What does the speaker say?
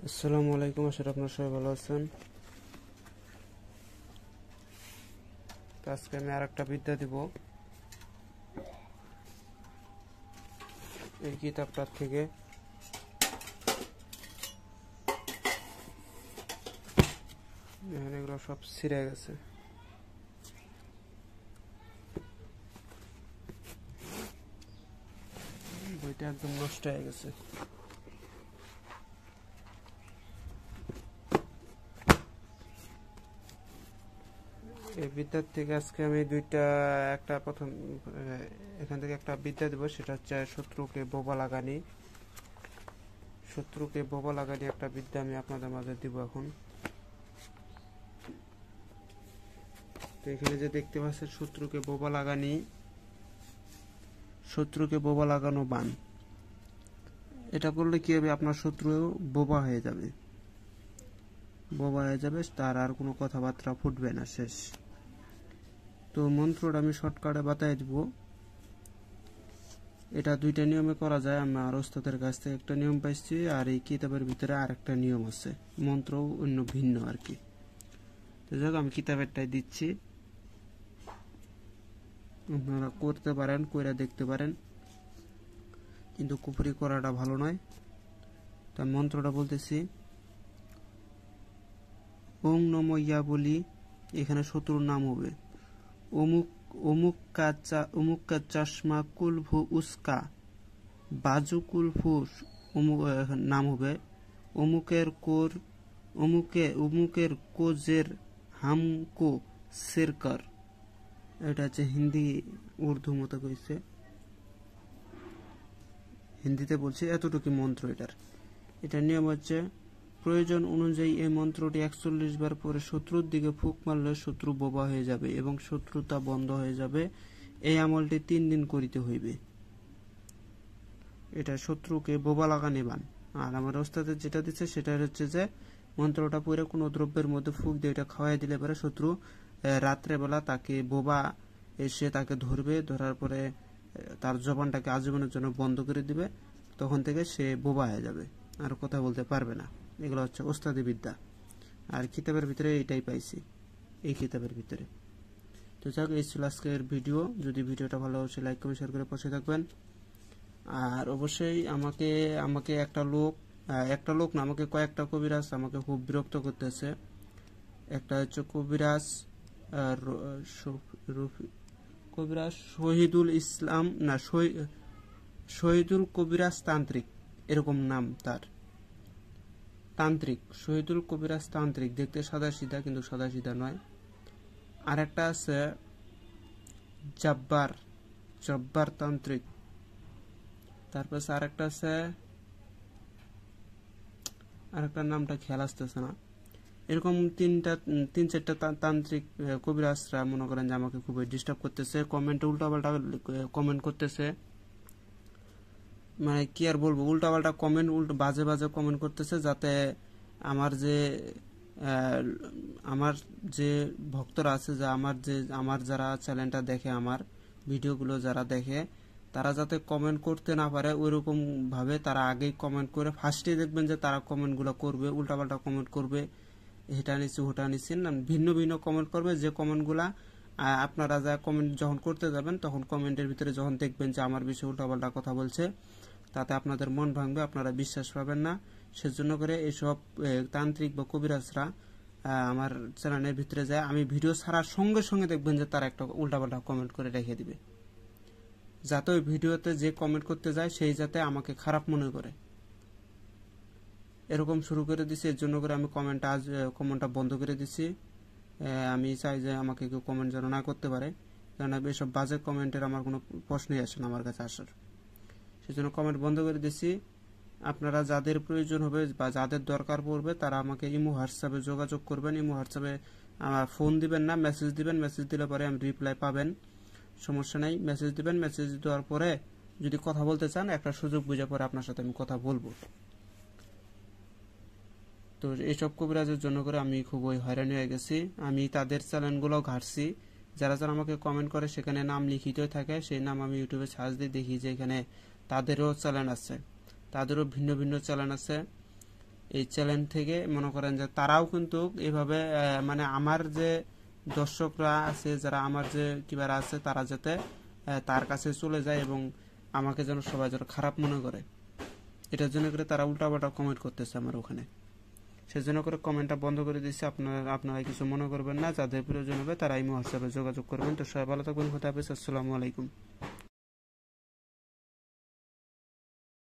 আসসালামু আলাইকুম, আশা করি আপনারা সবাই ভালো আছেন। তো আজকে আমি আর একটা বিদ্যা দিব এই কিতাবটার থেকে। এগুলো সব ছিঁড়ে গেছে। বইটা একদম নষ্ট হয়ে গেছে। এই বিদ্যার থেকে আজকে আমি প্রথম এখান থেকে একটা বিদ্যা দেব, সেটা হচ্ছে শত্রুকে বোবা লাগানি। একটা বিদ্যা আমি আপনাদের মাঝে দিব এখন। তো এখানে যে দেখতে পাচ্ছেন শত্রুকে বোবা লাগানো বান, এটা করলে কি হবে, আপনার শত্রু বোবা হয়ে যাবে, তার আর কোনো কথাবার্তা ফুটবে না, শেষ। তো মন্ত্রটা আমি শর্টকাটে বাতায় দিব। এটা দুইটা নিয়মে করা যায়। আমি আর ওস্তাদের কাছ থেকে একটা নিয়ম পাইছি, আর এই কিতাবের ভিতরে আর একটা নিয়ম আছে, মন্ত্র অন্য ভিন্ন আর কি। তো যাক, আমি কিতাবেরটাই দিচ্ছি, আপনারা করতে পারেন, কইরা দেখতে পারেন, কিন্তু কুফরি করাটা ভালো নয়। তার মন্ত্রটা বলতেছি, ওং নম ইয়া বলি। এখানে শত্রুর নাম হবে অমুক কা চশমা কুলভু উস্কা বাজু কুলভু। নাম হবে অমুকের কোজের হামকো সিরকার। এটা হচ্ছে হিন্দি উর্দু মতো কইছে, হিন্দিতে বলছি, এতটুকু মন্ত্র এটার নিয়ম হচ্ছে, প্রয়োজন অনুযায়ী এই মন্ত্রটি 41 বার পরে শত্রুর দিকে ফুঁক মারলে শত্রু বোবা হয়ে যাবে এবং শত্রুতা বন্ধ হয়ে যাবে। এই আমলটি 3 দিন করিতে হইবে। এটা শত্রুকে বোবা লাগানি বান। আর আমার ওস্তাদের যেটা দিচ্ছে সেটা হচ্ছে যে, মন্ত্রটা পড়ে কোনো দ্রব্যের মধ্যে ফুঁক দিয়ে এটা খাওয়াই দিলে পরে শত্রু রাত্রেবেলা তাকে বোবা এসে তাকে ধরবে, ধরার পরে তার জবানটাকে আজীবনের জন্য বন্ধ করে দিবে। তখন থেকে সে বোবা হয়ে যাবে, আর কথা বলতে পারবে না। এগুলো হচ্ছে ওস্তাদি বিদ্যা, আর কিতাবের ভিতরে এইটাই পাইছি, এই কিতাবের ভিতরে। তো যাক, এই ছিল আজকের ভিডিও। যদি ভিডিওটা ভালো হচ্ছে লাইক কমেন্ট শেয়ার করে পাশে থাকবেন। আর অবশ্যই আমাকে একটা লোক না, আমাকে কয়েকটা কবিরাজ আমাকে খুব বিরক্ত করতেছে। একটা হচ্ছে কবিরাজ শহীদুল ইসলাম, না শহীদুল কবিরাজ তান্ত্রিক, এরকম নাম তার, তান্ত্রিক শহীদুল কবিরাজ তান্ত্রিক। দেখতে সাদা সিধা, কিন্তু সাদা সিধা নয়। আর একটা আছে জব্বার তান্ত্রিক। তারপর আরেকটা আছে, আরেকটা নামটা খেয়াল আসতেছে না। এরকম তিন চারটা তান্ত্রিক কবিরাজরা মনে করেন যে আমাকে খুবই ডিস্টার্ব করতেছে, কমেন্টে উল্টাপাল্টা কমেন্ট করতেছে। মানে কি আর বলবো, উল্টাপাল্টা কমেন্ট, বাজে কমেন্ট করতেছে, যাতে আমার যে ভক্তরা আছে, আমার যারা চ্যানেলটা দেখে, আমার ভিডিওগুলো যারা দেখে, তারা যাতে কমেন্ট করতে না পারে, ওইরকম ভাবে তারা আগেই কমেন্ট করে, ফার্স্টে দেখবেন যে তারা কমেন্টগুলো করবে, উল্টাপাল্টা কমেন্ট করবে, হেটা নিচ্ছি হোটা নিচ্ছি না, ভিন্ন ভিন্ন কমেন্ট করবে। যে কমেন্টগুলা আপনারা যা কমেন্ট যখন করতে যাবেন, তখন কমেন্টের ভিতরে যখন দেখবেন যে আমার বিষয়ে উল্টাপাল্টা কথা বলছে, তাতে আপনাদের মন ভাঙবে, আপনারা বিশ্বাস পাবেন না। সেজন্য করে এইসব তান্ত্রিক বা কবিরাজরা আমার চ্যানেলের ভিতরে যায়, আমি ভিডিও ছাড়ার সঙ্গে সঙ্গে দেখবেন যে তারা একটা উল্টাপাল্টা কমেন্ট করে রেখে দিবে, যাতে ওই ভিডিওতে যে কমেন্ট করতে যায় সেই যাতে আমাকে খারাপ মনে করে। এরকম শুরু করে দিছি, এর জন্য করে আমি কমেন্টটা বন্ধ করে দিছি। আমি চাই যে আমাকে কেউ কমেন্ট যেন না করতে পারে, কারণ এসব বাজে কমেন্টের আমার কোনো প্রশ্নই আসে না আমার কাছে আসার। সেজন্য কমেন্ট বন্ধ করে দিছি। আপনারা যাদের প্রয়োজন হবে বা যাদের দরকার পড়বে, তারা আমাকে ইমো হোয়াটসঅ্যাপে যোগাযোগ করবেন। ইমো হোয়াটসঅ্যাপে আমার ফোন দিবেন না, মেসেজ দিবেন। মেসেজ দিলে পরে আমি রিপ্লাই পাবেন, সমস্যা নেই। মেসেজ দিবেন, মেসেজ দেওয়ার পরে যদি কথা বলতে চান, একটা সুযোগ বুঝে পরে আপনার সাথে আমি কথা বলবো। তো এইসব কবিরাজের জন্য করে আমি খুবই হয়রানি হয়ে গেছি। আমি তাদের চ্যানেলগুলো ঘাটছি, যারা আমাকে কমেন্ট করে সেখানে নাম লিখিত থাকে, সেই নাম আমি ইউটিউবে সার্চ দিয়ে দেখি যে এখানে তাদেরও চ্যানেল আছে, তাদেরও ভিন্ন ভিন্ন চ্যানেল আছে। এই চ্যানেল থেকে মনে করেন যে তারাও কিন্তু এভাবে মানে আমার যে দর্শকরা আছে, যারা আমার যে কিবারা আছে, তারা যাতে তার কাছে চলে যায় এবং আমাকে যেন সবাই যেন খারাপ মনে করে, এটার জন্য করে তারা উল্টাপাল্টা কমেন্ট করতেছে আমার ওখানে। সেজন্য করে কমেন্টটা বন্ধ করে দিচ্ছি। আপনারা কিছু মনে করবেন না, যাদের প্রয়োজন হবে তারা এই হোয়াটসঅ্যাপে যোগাযোগ করবেন। তো সবাই ভালো থাকবেন, কথা হবে, আসসালামু আলাইকুম।